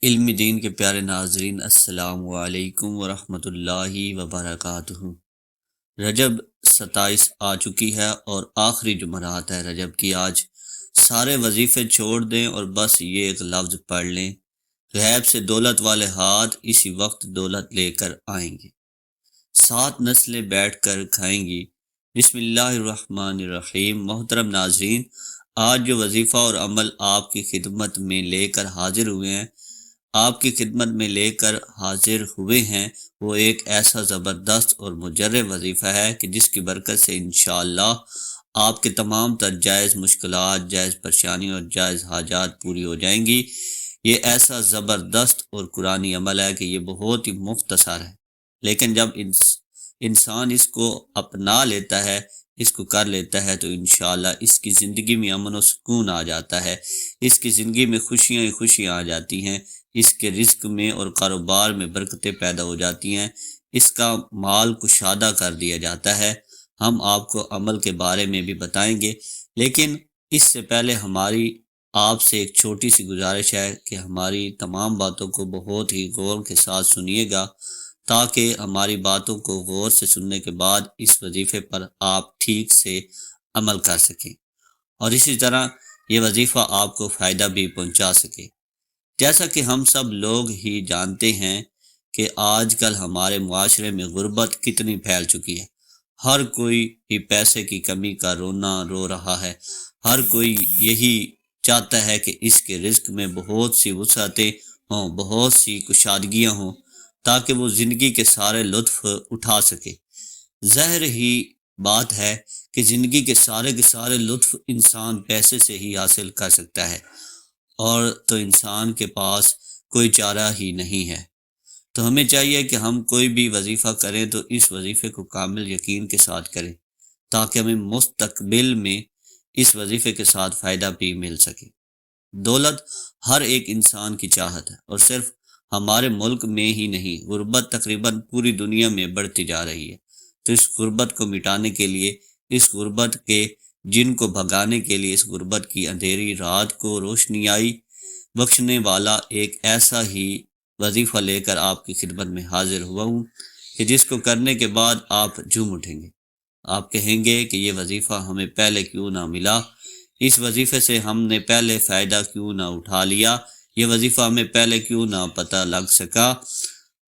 علم دین کے پیارے ناظرین، السلام علیکم ورحمۃ اللہ وبرکاتہ۔ رجب 27 آ چکی ہے اور آخری جمعرات ہے رجب کی آج۔ سارے وظیفے چھوڑ دیں اور بس یہ ایک لفظ پڑھ لیں، غیب سے دولت والے ہاتھ اسی وقت دولت لے کر آئیں گے، 7 نسلیں بیٹھ کر کھائیں گی۔ بسم اللہ الرحمن الرحیم۔ محترم ناظرین، آج جو وظیفہ اور عمل آپ کی خدمت میں لے کر حاضر ہوئے ہیں وہ ایک ایسا زبردست اور مجرب وظیفہ ہے کہ جس کی برکت سے انشاءاللہ آپ کے تمام تر جائز مشکلات، جائز پریشانی اور جائز حاجات پوری ہو جائیں گی۔ یہ ایسا زبردست اور قرآنی عمل ہے کہ یہ بہت ہی مختصر ہے، لیکن جب انسان اس کو اپنا لیتا ہے، اس کو کر لیتا ہے، تو انشاءاللہ اس کی زندگی میں امن و سکون آ جاتا ہے، اس کی زندگی میں خوشیاں ہی خوشیاں آ جاتی ہیں، اس کے رزق میں اور کاروبار میں برکتیں پیدا ہو جاتی ہیں، اس کا مال کشادہ کر دیا جاتا ہے۔ ہم آپ کو عمل کے بارے میں بھی بتائیں گے، لیکن اس سے پہلے ہماری آپ سے ایک چھوٹی سی گزارش ہے کہ ہماری تمام باتوں کو بہت ہی غور کے ساتھ سنیے گا، تاکہ ہماری باتوں کو غور سے سننے کے بعد اس وظیفے پر آپ ٹھیک سے عمل کر سکیں اور اسی طرح یہ وظیفہ آپ کو فائدہ بھی پہنچا سکے۔ جیسا کہ ہم سب لوگ ہی جانتے ہیں کہ آج کل ہمارے معاشرے میں غربت کتنی پھیل چکی ہے، ہر کوئی ہی پیسے کی کمی کا رونا رو رہا ہے، ہر کوئی یہی چاہتا ہے کہ اس کے رزق میں بہت سی وسعتیں ہوں، بہت سی کشادگیاں ہوں، تاکہ وہ زندگی کے سارے لطف اٹھا سکے۔ ظاہر ہی بات ہے کہ زندگی کے سارے لطف انسان پیسے سے ہی حاصل کر سکتا ہے، اور تو انسان کے پاس کوئی چارہ ہی نہیں ہے۔ تو ہمیں چاہیے کہ ہم کوئی بھی وظیفہ کریں تو اس وظیفے کو کامل یقین کے ساتھ کریں، تاکہ ہمیں مستقبل میں اس وظیفے کے ساتھ فائدہ بھی مل سکے۔ دولت ہر ایک انسان کی چاہت ہے، اور صرف ہمارے ملک میں ہی نہیں، غربت تقریباً پوری دنیا میں بڑھتی جا رہی ہے۔ تو اس غربت کو مٹانے کے لیے، اس غربت کے جن کو بھگانے کے لیے، اس غربت کی اندھیری رات کو روشنیائی بخشنے والا ایک ایسا ہی وظیفہ لے کر آپ کی خدمت میں حاضر ہوا ہوں کہ جس کو کرنے کے بعد آپ جھوم اٹھیں گے، آپ کہیں گے کہ یہ وظیفہ ہمیں پہلے کیوں نہ ملا، اس وظیفے سے ہم نے پہلے فائدہ کیوں نہ اٹھا لیا، یہ وظیفہ ہمیں پہلے کیوں نہ پتہ لگ سکا۔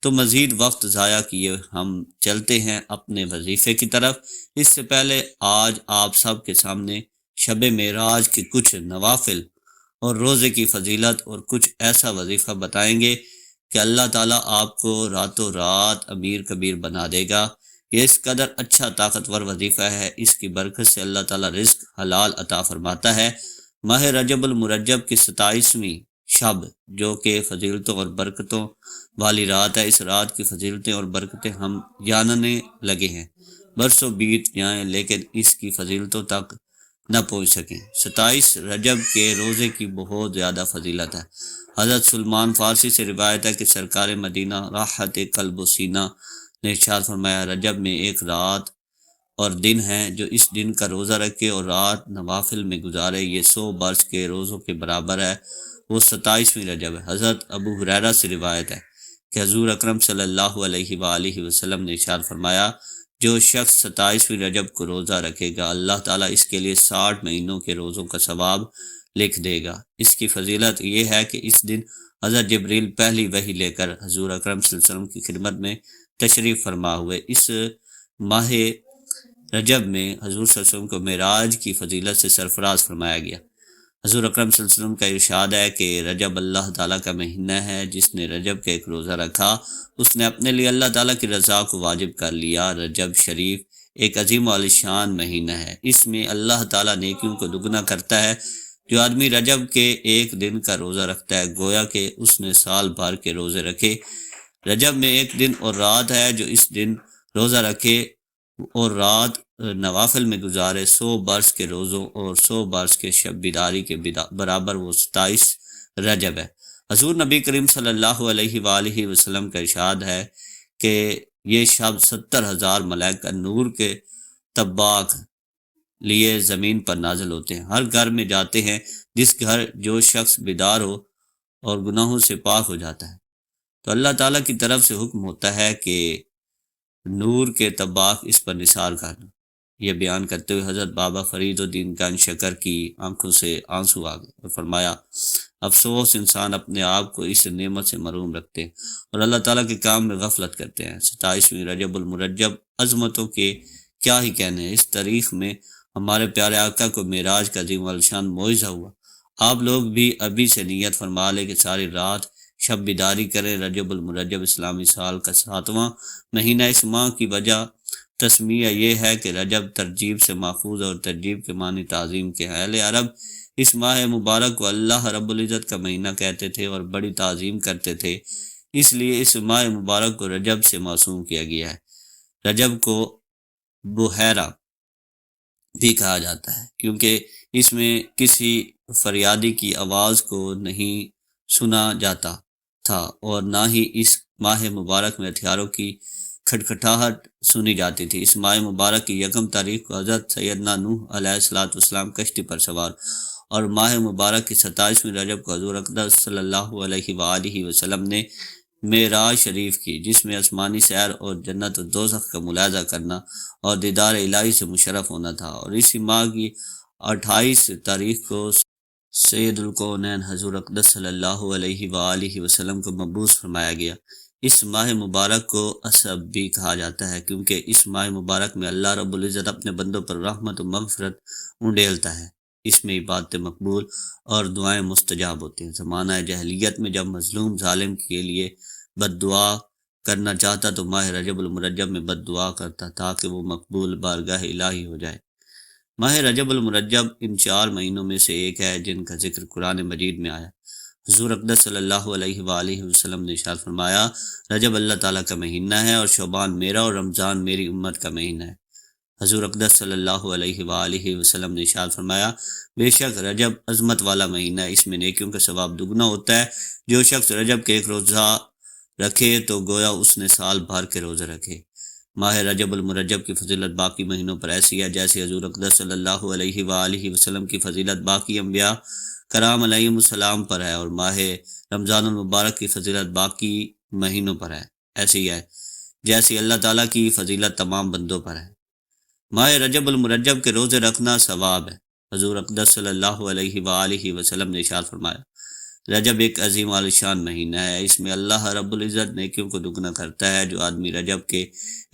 تو مزید وقت ضائع کیے ہم چلتے ہیں اپنے وظیفے کی طرف۔ اس سے پہلے آج آپ سب کے سامنے شب معراج کے کچھ نوافل اور روزے کی فضیلت اور کچھ ایسا وظیفہ بتائیں گے کہ اللہ تعالیٰ آپ کو راتوں رات امیر کبیر بنا دے گا۔ یہ اس قدر اچھا طاقتور وظیفہ ہے، اس کی برکت سے اللہ تعالیٰ رزق حلال عطا فرماتا ہے۔ ماہ رجب المرجب کی 27ویں شب، جو کہ فضیلتوں اور برکتوں والی رات ہے، اس رات کی فضیلتیں اور برکتیں ہم جاننے لگے ہیں، برسوں بیت جائیں لیکن اس کی فضیلتوں تک نہ پہنچ سکیں۔ 27 رجب کے روزے کی بہت زیادہ فضیلت ہے۔ حضرت سلمان فارسی سے روایت ہے کہ سرکار مدینہ راحت قلب و سینہ نے ارشاد فرمایا، رجب میں ایک رات اور دن ہے، جو اس دن کا روزہ رکھے اور رات نوافل میں گزارے، یہ 100 برس کے روزوں کے برابر ہے، وہ 27ویں رجب ہے۔ حضرت ابو ہریرہ سے روایت ہے کہ حضور اکرم صلی اللہ علیہ وآلہ وسلم نے ارشاد فرمایا، جو شخص 27ویں رجب کو روزہ رکھے گا، اللہ تعالیٰ اس کے لیے 60 مہینوں کے روزوں کا ثواب لکھ دے گا۔ اس کی فضیلت یہ ہے کہ اس دن حضرت جبریل پہلی وحی لے کر حضور اکرم صلی اللہ علیہ وسلم کی خدمت میں تشریف فرما ہوئے۔ اس ماہ رجب میں حضور صلی اللہ علیہ وسلم کو معراج کی فضیلت سے سرفراز فرمایا گیا۔ حضور اکرم صلی اللہ علیہ وسلم کا ارشاد ہے کہ رجب اللہ تعالیٰ کا مہینہ ہے، جس نے رجب کا ایک روزہ رکھا اس نے اپنے لیے اللہ تعالیٰ کی رضا کو واجب کر لیا۔ رجب شریف ایک عظیم و عالیشان مہینہ ہے، اس میں اللہ تعالیٰ نیکیوں کو دگنا کرتا ہے۔ جو آدمی رجب کے ایک دن کا روزہ رکھتا ہے، گویا کہ اس نے سال بھر کے روزے رکھے۔ رجب میں ایک دن اور رات ہے، جو اس دن روزہ رکھے اور رات نوافل میں گزارے، 100 برس کے روزوں اور 100 برس کے شب بیداری کے برابر، وہ 27 رجب ہے۔ حضور نبی کریم صلی اللہ علیہ وآلہ وسلم کا ارشاد ہے کہ یہ شب 70,000 ملائکہ نور کے طباق لیے زمین پر نازل ہوتے ہیں، ہر گھر میں جاتے ہیں، جس گھر جو شخص بیدار ہو اور گناہوں سے پاک ہو جاتا ہے۔ تو اللہ تعالیٰ کی طرف سے حکم ہوتا ہے کہ نور کے طباخ اس پر نثار کرنا۔ یہ بیان کرتے ہوئے حضرت بابا فرید الدین کان شکر کی آنکھوں سے آنسو آ گئے اور فرمایا، افسوس انسان اپنے آپ کو اس نعمت سے محروم رکھتے ہیں اور اللہ تعالیٰ کے کام میں غفلت کرتے ہیں۔ 27ویں رجب المرجب، عظمتوں کے کیا ہی کہنے ہیں۔ اس تاریخ میں ہمارے پیارے آقا کو معراج کا عظیم الشان معجزہ ہوا۔ آپ لوگ بھی ابھی سے نیت فرما لیں کہ ساری رات شب بیداری کریں۔ رجب المرجب اسلامی سال کا 7واں مہینہ۔ اس ماہ کی وجہ تسمیہ یہ ہے کہ رجب ترجیب سے ماخوذ اور ترجیب کے معنی تعظیم کے ہیں۔ اہل عرب اس ماہ مبارک کو اللہ رب العزت کا مہینہ کہتے تھے اور بڑی تعظیم کرتے تھے، اس لیے اس ماہ مبارک کو رجب سے موسوم کیا گیا ہے۔ رجب کو بحیرہ بھی کہا جاتا ہے کیونکہ اس میں کسی فریادی کی آواز کو نہیں سنا جاتا تھا اور نہ ہی اس ماہ مبارک میں ہتھیاروں کی کھٹکھٹاہٹ سنی جاتی تھی۔ اس ماہ مبارک کی یکم تاریخ کو حضرت سیدنا نوح علیہ السلام کشتی پر سوار اور ماہ مبارک کی 27ویں رجب کو حضور اقدس صلی اللہ علیہ وآلہ وسلم نے معراج شریف کی، جس میں آسمانی سیر اور جنت و دوزخ کا ملاحظہ کرنا اور دیدار الہی سے مشرف ہونا تھا۔ اور اسی ماہ کی 28 تاریخ کو سید الکونین حضور اقدس صلی اللہ علیہ وآلہ وسلم کو مبعوث فرمایا گیا۔ اس ماہ مبارک کو اسب بھی کہا جاتا ہے کیونکہ اس ماہ مبارک میں اللہ رب العزت اپنے بندوں پر رحمت و مغفرت انڈیلتا ہے۔ اس میں عبادتیں مقبول اور دعائیں مستجاب ہوتی ہیں۔ زمانہ جاہلیت میں جب مظلوم ظالم کے لیے بد دعا کرنا چاہتا تو ماہ رجب المرجب میں بد دعا کرتا تاکہ وہ مقبول بارگاہ الہی ہو جائے۔ ماہ رجب المرجب ان 4 مہینوں میں سے ایک ہے جن کا ذکر قرآن مجید میں آیا۔ حضور اقدس صلی اللہ علیہ وآلہ وسلم نے ارشاد فرمایا، رجب اللہ تعالیٰ کا مہینہ ہے اور شعبان میرا اور رمضان میری امت کا مہینہ ہے۔ حضور اقدس صلی اللہ علیہ وآلہ وسلم نے ارشاد فرمایا، بے شک رجب عظمت والا مہینہ ہے، اس میں نیکیوں کا ثواب دگنا ہوتا ہے۔ جو شخص رجب کے ایک روزہ رکھے تو گویا اس نے سال بھر کے روزے رکھے۔ ماہ رجب المرجب کی فضیلت باقی مہینوں پر ایسی ہے جیسے حضور اقدس صلی اللہ علیہ وآلہ وسلم کی فضیلت باقی انبیاء کرام علیہم السلام پر ہے، اور ماہ رمضان المبارک کی فضیلت باقی مہینوں پر ہے، ایسے ہی ہے جیسے اللہ تعالیٰ کی فضیلت تمام بندوں پر ہے۔ ماہ رجب المرجب کے روزے رکھنا ثواب ہے۔ حضور اقدس صلی اللہ علیہ وآلہ وسلم نے ارشاد فرمایا، رجب ایک عظیم الشان مہینہ ہے، اس میں اللہ رب العزت نیکیوں کو دگنا کرتا ہے۔ جو آدمی رجب کے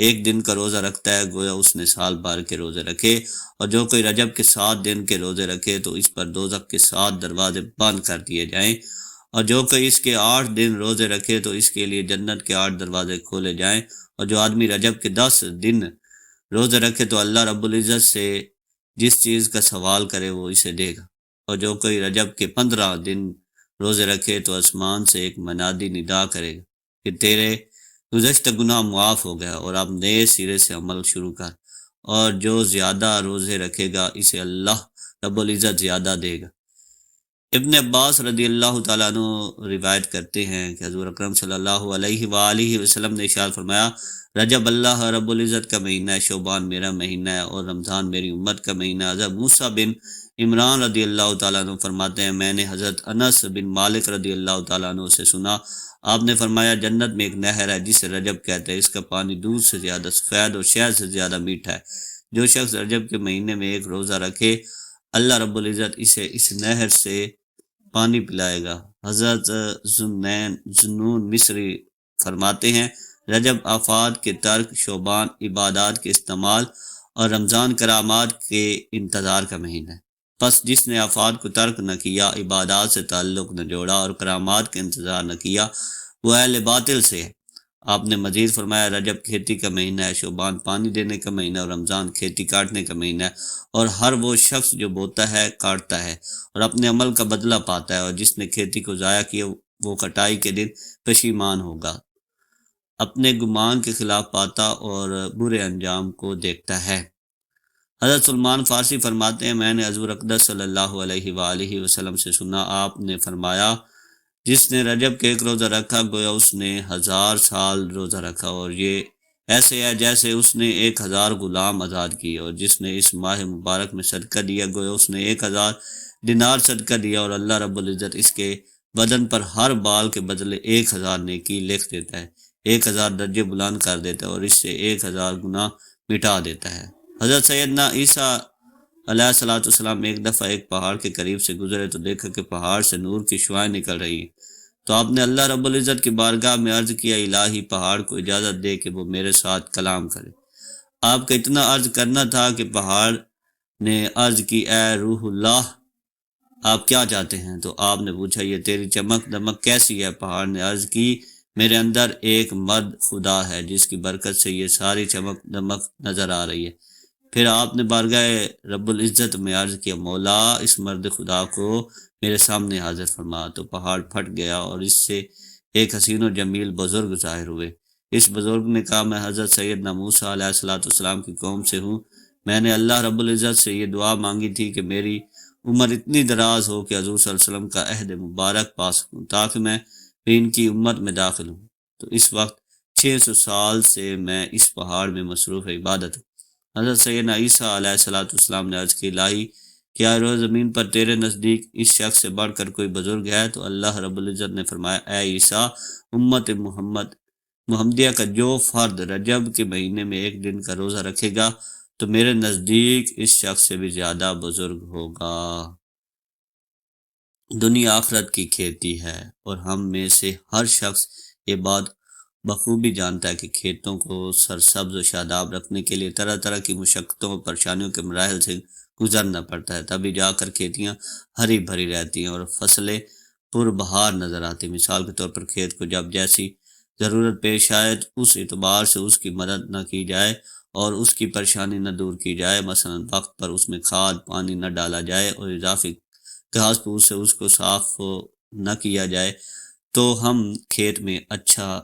ایک دن کا روزہ رکھتا ہے گویا اس نے سال بھر کے روزے رکھے، اور جو کوئی رجب کے 7 دن کے روزے رکھے تو اس پر دوزخ کے 7 دروازے بند کر دیے جائیں، اور جو کوئی اس کے 8 دن روزے رکھے تو اس کے لیے جنت کے 8 دروازے کھولے جائیں، اور جو آدمی رجب کے 10 دن روزے رکھے تو اللہ رب العزت سے جس چیز کا سوال کرے وہ اسے دے گا، اور جو کوئی رجب کے 15 دن روزے رکھے تو آسمان سے ایک منادی ندا کرے گا کہ تیرے گزشتہ گناہ معاف ہو گیا اور اب نئے سرے سے عمل شروع کر، اور جو زیادہ روزے رکھے گا اسے اللہ رب العزت زیادہ دے گا۔ ابن عباس رضی اللہ تعالیٰ عنہ روایت کرتے ہیں کہ حضور اکرم صلی اللہ علیہ وآلہ وسلم نے ارشاد فرمایا، رجب اللہ رب العزت کا مہینہ ہے، شعبان میرا مہینہ ہے اور رمضان میری امت کا مہینہ ہے۔ حضرت موسیٰ بن عمران رضی اللہ تعالیٰ عنہ فرماتے ہیں، میں نے حضرت انس بن مالک رضی اللہ تعالیٰ عنہ سے سنا، آپ نے فرمایا، جنت میں ایک نہر ہے جسے رجب کہتے ہیں، اس کا پانی دودھ سے زیادہ سفید اور شہد سے زیادہ میٹھا ہے۔ جو شخص رجب کے مہینے میں ایک روزہ رکھے اللہ رب العزت اسے اس نہر سے پانی پلائے گا۔ حضرت ذنون مصری فرماتے ہیں، رجب آفات کے ترک، شعبان عبادات کے استعمال اور رمضان کرامات کے انتظار کا مہینہ ہے۔ پس جس نے آفات کو ترک نہ کیا، عبادات سے تعلق نہ جوڑا اور کرامات کا انتظار نہ کیا، وہ اہل باطل سے ہے۔ آپ نے مزید فرمایا، رجب کھیتی کا مہینہ ہے، شعبان پانی دینے کا مہینہ اور رمضان کھیتی کاٹنے کا مہینہ ہے، اور ہر وہ شخص جو بوتا ہے کاٹتا ہے اور اپنے عمل کا بدلہ پاتا ہے، اور جس نے کھیتی کو ضائع کیا وہ کٹائی کے دن پشیمان ہوگا، اپنے گمان کے خلاف پاتا اور برے انجام کو دیکھتا ہے۔ حضرت سلمان فارسی فرماتے ہیں، میں نے حضور اقدس صلی اللہ علیہ وآلہ وسلم سے سنا، آپ نے فرمایا، جس نے رجب کے ایک روزہ رکھا گویا اس نے 1000 سال روزہ رکھا، اور یہ ایسے ہے جیسے اس نے 1000 غلام آزاد کیے، اور جس نے اس ماہ مبارک میں صدقہ دیا گویا اس نے 1000 دینار صدقہ دیا، اور اللہ رب العزت اس کے بدن پر ہر بال کے بدلے 1000 نیکی لکھ دیتا ہے، 1000 درجے بلند کر دیتا ہے اور اس سے 1000 گناہ مٹا دیتا ہے۔ حضرت سیدنا عیسیٰ علیہ الصلوۃ والسلام ایک دفعہ ایک پہاڑ کے قریب سے گزرے تو دیکھا کہ پہاڑ سے نور کی شعاعیں نکل رہی ہیں، تو آپ نے اللہ رب العزت کی بارگاہ میں عرض کیا، الہی پہاڑ کو اجازت دے کہ وہ میرے ساتھ کلام کرے۔ آپ کا اتنا عرض کرنا تھا کہ پہاڑ نے عرض کی، اے روح اللہ، آپ کیا چاہتے ہیں؟ تو آپ نے پوچھا، یہ تیری چمک دمک کیسی ہے؟ پہاڑ نے عرض کی، میرے اندر ایک مرد خدا ہے جس کی برکت سے یہ ساری چمک دمک نظر آ رہی ہے۔ پھر آپ نے بارگاہ رب العزت میں عرض کیا، مولا اس مرد خدا کو میرے سامنے حاضر فرما۔ تو پہاڑ پھٹ گیا اور اس سے ایک حسین و جمیل بزرگ ظاہر ہوئے۔ اس بزرگ نے کہا، میں حضرت سیدنا موسیٰ علیہ الصلوۃ والسلام کی قوم سے ہوں، میں نے اللہ رب العزت سے یہ دعا مانگی تھی کہ میری عمر اتنی دراز ہو کہ حضور صلی اللہ علیہ وسلم کا عہد مبارک پا سکوں تاکہ میں بھی ان کی امت میں داخل ہوں۔ تو اس وقت 600 سال سے میں اس پہاڑ میں مصروف عبادت ہوں۔ حضرت سیدنا عیسیٰ علیہ الصلوۃ والسلام نے عرض کی، الہی کیا روز زمین پر تیرے نزدیک اس شخص سے بڑھ کر کوئی بزرگ ہے؟ تو اللہ رب العزت نے فرمایا، اے عیسیٰ، امت محمدیہ کا جو فرد رجب کے مہینے میں ایک دن کا روزہ رکھے گا تو میرے نزدیک اس شخص سے بھی زیادہ بزرگ ہوگا۔ دنیا آخرت کی کھیتی ہے اور ہم میں سے ہر شخص یہ بات بخوبی جانتا ہے کہ کھیتوں کو سرسبز و شاداب رکھنے کے لیے طرح طرح کی مشقتوں اور پریشانیوں کے مراحل سے گزرنا پڑتا ہے، تبھی جا کر کھیتیاں ہری بھری رہتی ہیں اور فصلیں پربہار نظر آتی۔ مثال کے طور پر کھیت کو جب جیسی ضرورت پیش آئے اس اعتبار سے اس کی مدد نہ کی جائے اور اس کی پریشانی نہ دور کی جائے، مثلا وقت پر اس میں کھاد پانی نہ ڈالا جائے اور اضافی گھاس پھوس سے اس کو صاف نہ کیا جائے، تو ہم کھیت میں اچھا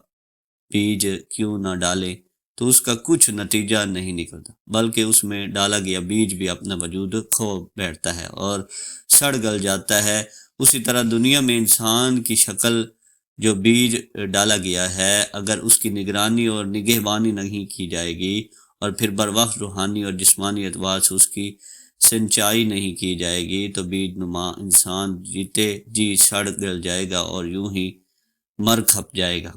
بیج کیوں نہ ڈالیں تو اس کا کچھ نتیجہ نہیں نکلتا، بلکہ اس میں ڈالا گیا بیج بھی اپنا وجود کھو بیٹھتا ہے اور سڑ گل جاتا ہے۔ اسی طرح دنیا میں انسان کی شکل جو بیج ڈالا گیا ہے، اگر اس کی نگرانی اور نگہبانی نہیں کی جائے گی اور پھر بر وقت روحانی اور جسمانی اعتبار سے اس کی سنچائی نہیں کی جائے گی تو بیج نما انسان جیتے جی سڑ گل جائے گا اور یوں ہی مر کھپ جائے گا،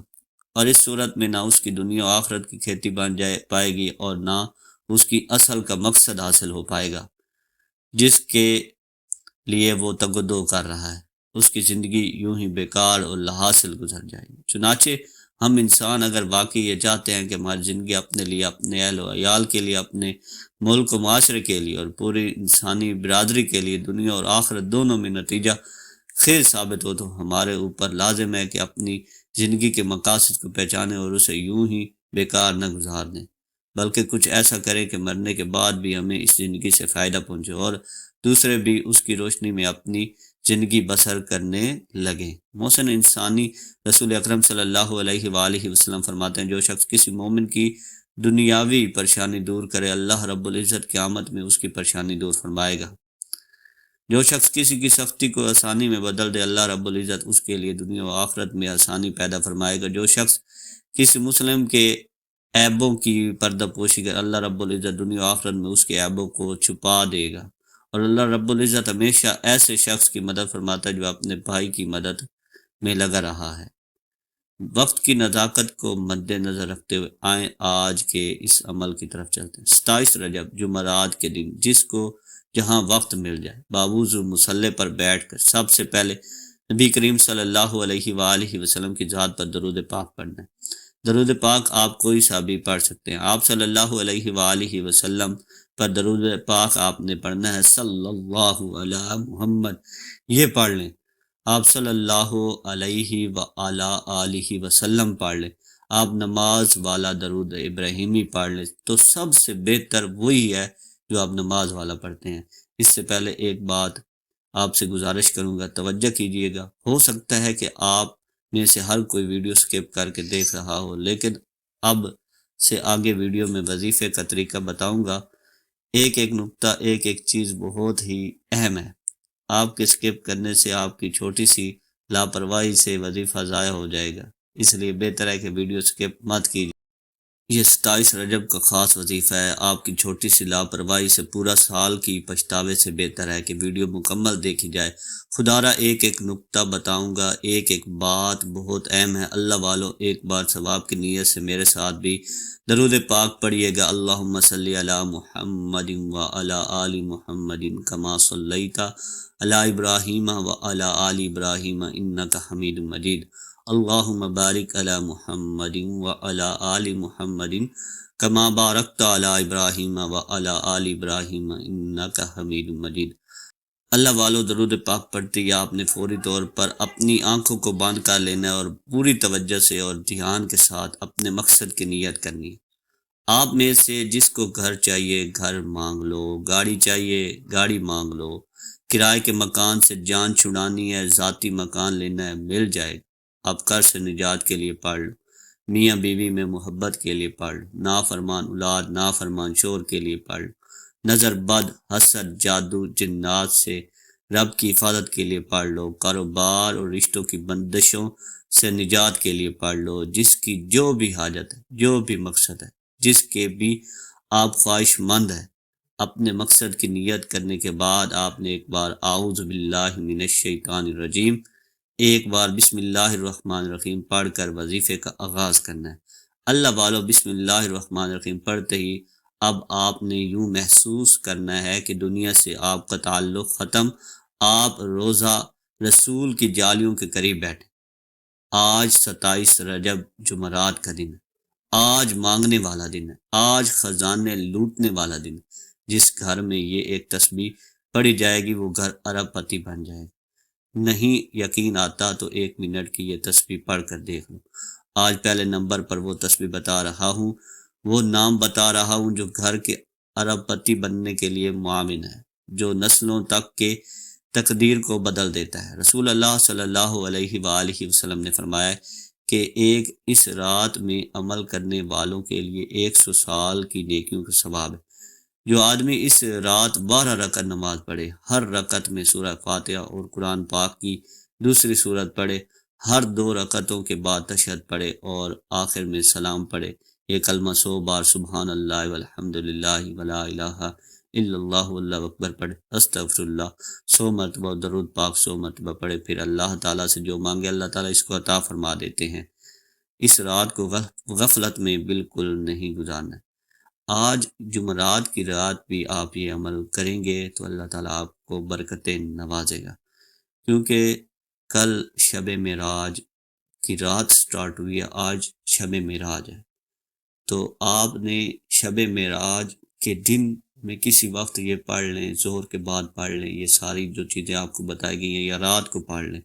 اور اس صورت میں نہ اس کی دنیا و آخرت کی کھیتی بن پائے گی اور نہ اس کی اصل کا مقصد حاصل ہو پائے گا جس کے لیے وہ تگدو کر رہا ہے۔ اس کی زندگی یوں ہی بیکار اور لاحاصل گزر جائے گی۔ چنانچہ ہم انسان اگر واقعی یہ چاہتے ہیں کہ ہماری زندگی اپنے لیے، اپنے اہل و عیال کے لیے، اپنے ملک و معاشرے کے لیے اور پوری انسانی برادری کے لیے دنیا اور آخرت دونوں میں نتیجہ خیر ثابت ہو، تو ہمارے اوپر لازم ہے کہ اپنی زندگی کے مقاصد کو پہچانیں اور اسے یوں ہی بیکار نہ گزار دیں، بلکہ کچھ ایسا کریں کہ مرنے کے بعد بھی ہمیں اس زندگی سے فائدہ پہنچے اور دوسرے بھی اس کی روشنی میں اپنی زندگی بسر کرنے لگیں۔ محسن انسانی رسول اکرم صلی اللہ علیہ وآلہ وسلم فرماتے ہیں، جو شخص کسی مومن کی دنیاوی پریشانی دور کرے، اللہ رب العزت قیامت میں اس کی پریشانی دور فرمائے گا۔ جو شخص کسی کی سختی کو آسانی میں بدل دے، اللہ رب العزت اس کے لیے دنیا و آخرت میں آسانی پیدا فرمائے گا۔ جو شخص کسی مسلم کے عیبوں کی پردہ پوشی کرے، اللہ رب العزت دنیا و آخرت میں اس کے عیبوں کو چھپا دے گا، اور اللہ رب العزت ہمیشہ ایسے شخص کی مدد فرماتا ہے جو اپنے بھائی کی مدد میں لگا رہا ہے۔ وقت کی نزاکت کو مد نظر رکھتے ہوئے آئیں آج کے اس عمل کی طرف چلتے ہیں۔ 27 رجب جمعرات کے دن جس کو جہاں وقت مل جائے، باوضو مصلی پر بیٹھ کر سب سے پہلے نبی کریم صلی اللہ علیہ وآلہ وسلم کی ذات پر درود پاک پڑھنا ہے۔ درود پاک آپ کوئی سا بھی پڑھ سکتے ہیں۔ آپ صلی اللہ علیہ وآلہ وسلم پر درود پاک آپ نے پڑھنا ہے، صلی اللہ علی محمد یہ پڑھ لیں، آپ صلی اللہ علیہ وآلہ آلہ وسلم پڑھ لیں، آپ نماز والا درود ابراہیمی پڑھ لیں، تو سب سے بہتر وہی ہے جو آپ نماز والا پڑھتے ہیں۔ اس سے پہلے ایک بات آپ سے گزارش کروں گا، توجہ کیجئے گا۔ ہو سکتا ہے کہ آپ میں سے ہر کوئی ویڈیو سکپ کر کے دیکھ رہا ہو، لیکن اب سے آگے ویڈیو میں وظیفے کا طریقہ بتاؤں گا۔ ایک ایک نقطہ، ایک ایک چیز بہت ہی اہم ہے۔ آپ کے سکپ کرنے سے آپ کی چھوٹی سی لاپرواہی سے وظیفہ ضائع ہو جائے گا، اس لیے بہتر ہے کہ ویڈیو سکپ مت کیجیے۔ یہ 27 رجب کا خاص وظیفہ ہے۔ آپ کی چھوٹی سی لاپرواہی سے پورا سال کی پچھتاوے سے بہتر ہے کہ ویڈیو مکمل دیکھی جائے۔ خدارا ایک ایک نکتہ بتاؤں گا، ایک ایک بات بہت اہم ہے۔ اللہ والو ایک بار ثواب کی نیت سے میرے ساتھ بھی درود پاک پڑھیے گا۔ اللہم صلی علی محمد وعلی آل محمد کما صلیت علی ابراہیم وعلی آل ابراہیم انک حمید مجید۔ اللہم بارک علی محمد وعلی آل محمد کما بارکت علی ابراہیم وعلی آل ابراہیم انک حمید مجید۔ اللہ والو درود پاک پڑھتے ہی آپ نے فوری طور پر اپنی آنکھوں کو بند کر لینا ہے اور پوری توجہ سے اور دھیان کے ساتھ اپنے مقصد کی نیت کرنی ہے۔ آپ میں سے جس کو گھر چاہیے گھر مانگ لو، گاڑی چاہیے گاڑی مانگ لو، کرائے کے مکان سے جان چھڑانی ہے، ذاتی مکان لینا ہے، مل جائے گا۔ اب قرض سے نجات کے لیے پڑھ لو، میاں بیوی میں محبت کے لیے پڑھ لو، نافرمان اولاد نافرمان شور کے لیے پڑھ لو، نظر بد حسد جادو جنات سے رب کی حفاظت کے لیے پڑھ لو، کاروبار اور رشتوں کی بندشوں سے نجات کے لیے پڑھ لو۔ جس کی جو بھی حاجت ہے، جو بھی مقصد ہے، جس کے بھی آپ خواہش مند ہیں، اپنے مقصد کی نیت کرنے کے بعد آپ نے ایک بار اعوذ باللہ من الشیطان الرجیم، ایک بار بسم اللہ الرحمن الرحیم پڑھ کر وظیفے کا آغاز کرنا ہے۔ اللہ والو بسم اللہ الرحمن الرحیم پڑھتے ہی اب آپ نے یوں محسوس کرنا ہے کہ دنیا سے آپ کا تعلق ختم، آپ روزہ رسول کی جالیوں کے قریب بیٹھے۔ آج 27 رجب جمعرات کا دن ہے، آج مانگنے والا دن ہے، آج خزانے لوٹنے والا دن ہے۔ جس گھر میں یہ ایک تسبیح پڑھی جائے گی وہ گھر ارب پتی بن جائے گا۔ نہیں یقین آتا تو 1 منٹ کی یہ تسبیح پڑھ کر دیکھ لو۔ آج پہلے نمبر پر وہ تسبیح بتا رہا ہوں، وہ نام بتا رہا ہوں جو گھر کے ارب پتی بننے کے لیے معاون ہے، جو نسلوں تک کے تقدیر کو بدل دیتا ہے۔ رسول اللہ صلی اللہ علیہ وآلہ وسلم نے فرمایا کہ ایک اس رات میں عمل کرنے والوں کے لیے 100 سال کی نیکیوں کا ثواب ہے۔ جو آدمی اس رات 12 رکعت نماز پڑھے، ہر رکعت میں سورہ فاتحہ اور قرآن پاک کی دوسری سورت پڑھے، ہر 2 رکعتوں کے بعد تشہد پڑھے اور آخر میں سلام پڑھے، یہ کلمہ 100 بار سبحان اللہ والحمد للہ ولا الہ الا اللہ واللہ اکبر پڑھے، استغفر اللہ 100 مرتبہ، درود پاک 100 مرتبہ پڑھے، پھر اللہ تعالیٰ سے جو مانگے اللہ تعالیٰ اس کو عطا فرما دیتے ہیں۔ اس رات کو غفلت میں بالکل نہیں گزارنا ہے۔ آج جمعرات کی رات بھی آپ یہ عمل کریں گے تو اللہ تعالیٰ آپ کو برکتیں نوازے گا، کیونکہ کل شب معراج کی رات سٹارٹ ہوئی ہے، آج شب معراج ہے۔ تو آپ نے شب معراج کے دن میں کسی وقت یہ پڑھ لیں، ظہر کے بعد پڑھ لیں، یہ ساری جو چیزیں آپ کو بتائی گئی ہیں، یا رات کو پڑھ لیں۔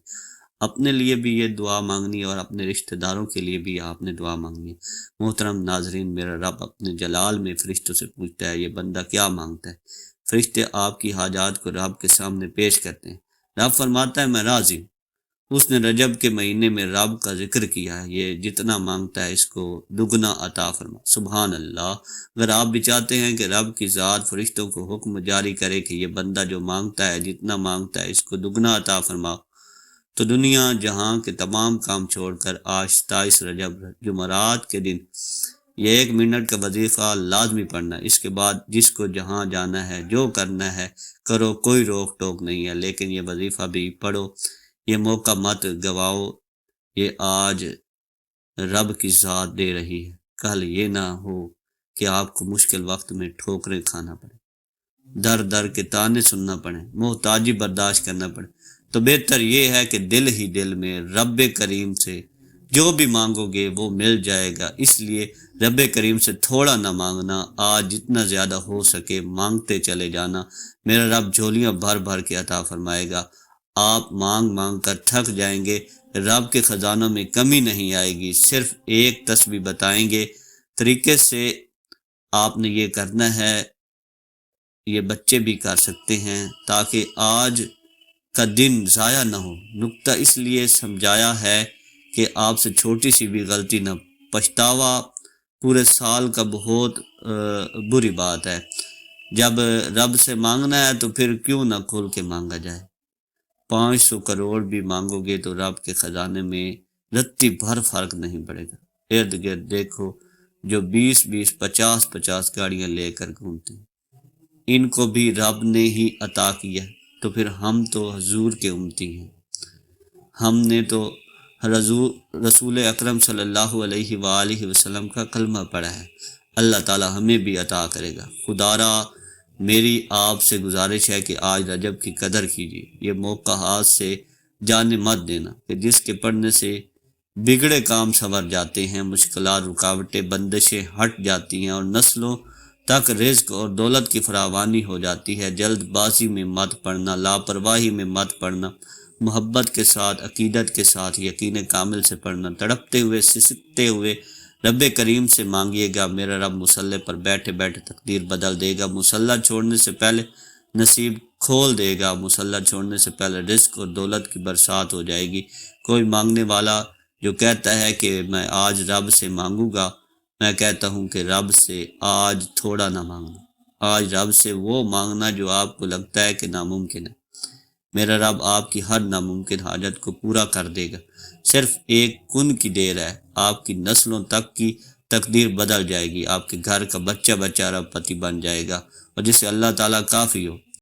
اپنے لیے بھی یہ دعا مانگنی ہے اور اپنے رشتہ داروں کے لیے بھی آپ نے دعا مانگنی ہے۔ محترم ناظرین، میرا رب اپنے جلال میں فرشتوں سے پوچھتا ہے یہ بندہ کیا مانگتا ہے؟ فرشتے آپ کی حاجات کو رب کے سامنے پیش کرتے ہیں۔ رب فرماتا ہے میں راضی ہوں۔ اس نے رجب کے مہینے میں رب کا ذکر کیا ہے، یہ جتنا مانگتا ہے اس کو دگنا عطا فرما۔ سبحان اللہ۔ اگر آپ بھی چاہتے ہیں کہ رب کی ذات فرشتوں کو حکم جاری کرے کہ یہ بندہ جو مانگتا ہے، جتنا مانگتا ہے، اس کو دگنا عطا فرما، تو دنیا جہاں کے تمام کام چھوڑ کر آج 27 رجب جمعرات کے دن یہ 1 منٹ کا وظیفہ لازمی پڑھنا ہے۔ اس کے بعد جس کو جہاں جانا ہے، جو کرنا ہے کرو، کوئی روک ٹوک نہیں ہے، لیکن یہ وظیفہ بھی پڑھو، یہ موقع مت گواؤ، یہ آج رب کی ذات دے رہی ہے، کل یہ نہ ہو کہ آپ کو مشکل وقت میں ٹھوکریں کھانا پڑے، در در کے تانے سننا پڑے، محتاجی برداشت کرنا پڑے۔ تو بہتر یہ ہے کہ دل ہی دل میں رب کریم سے جو بھی مانگو گے وہ مل جائے گا۔ اس لیے رب کریم سے تھوڑا نہ مانگنا، آج جتنا زیادہ ہو سکے مانگتے چلے جانا، میرا رب جھولیاں بھر بھر کے عطا فرمائے گا۔ آپ مانگ مانگ کر تھک جائیں گے، رب کے خزانوں میں کمی نہیں آئے گی۔ صرف ایک تسبیح بتائیں گے، طریقے سے آپ نے یہ کرنا ہے، یہ بچے بھی کر سکتے ہیں تاکہ آج کا دن ضائع نہ ہو۔ نکتہ اس لیے سمجھایا ہے کہ آپ سے چھوٹی سی بھی غلطی نہ، پچھتاوا پورے سال کا بہت بری بات ہے۔ جب رب سے مانگنا ہے تو پھر کیوں نہ کھول کے مانگا جائے۔ 500 کروڑ بھی مانگو گے تو رب کے خزانے میں رتی بھر فرق نہیں پڑے گا۔ ارد گرد دیکھو، جو 20 50 گاڑیاں لے کر گھومتے ہیں، ان کو بھی رب نے ہی عطا کیا، تو پھر ہم تو حضور کے امتی ہیں، ہم نے تو رسول اکرم صلی اللہ علیہ وآلہ وسلم کا کلمہ پڑھا ہے، اللہ تعالی ہمیں بھی عطا کرے گا۔ خدارا میری آپ سے گزارش ہے کہ آج رجب کی قدر کیجیے، یہ موقع ہاتھ سے جانے مت دینا، کہ جس کے پڑھنے سے بگڑے کام سنور جاتے ہیں، مشکلات رکاوٹیں بندشیں ہٹ جاتی ہیں، اور نسلوں تک رزق اور دولت کی فراوانی ہو جاتی ہے۔ جلد بازی میں مت پڑھنا، لاپرواہی میں مت پڑھنا، محبت کے ساتھ، عقیدت کے ساتھ، یقین کامل سے پڑھنا، تڑپتے ہوئے سسکتے ہوئے رب کریم سے مانگیے گا، میرا رب مصلی پر بیٹھے بیٹھے تقدیر بدل دے گا، مصلی چھوڑنے سے پہلے نصیب کھول دے گا، مصلی چھوڑنے سے پہلے رزق اور دولت کی برسات ہو جائے گی۔ کوئی مانگنے والا جو کہتا ہے کہ میں آج رب سے مانگوں گا، میں کہتا ہوں کہ رب سے آج تھوڑا نہ مانگنا، آج رب سے وہ مانگنا جو آپ کو لگتا ہے کہ ناممکن ہے، میرا رب آپ کی ہر ناممکن حاجت کو پورا کر دے گا، صرف ایک کن کی دیر ہے، آپ کی نسلوں تک کی تقدیر بدل جائے گی، آپ کے گھر کا بچہ بچہ رب پتی بن جائے گا، اور جسے اللہ تعالیٰ کافی ہو۔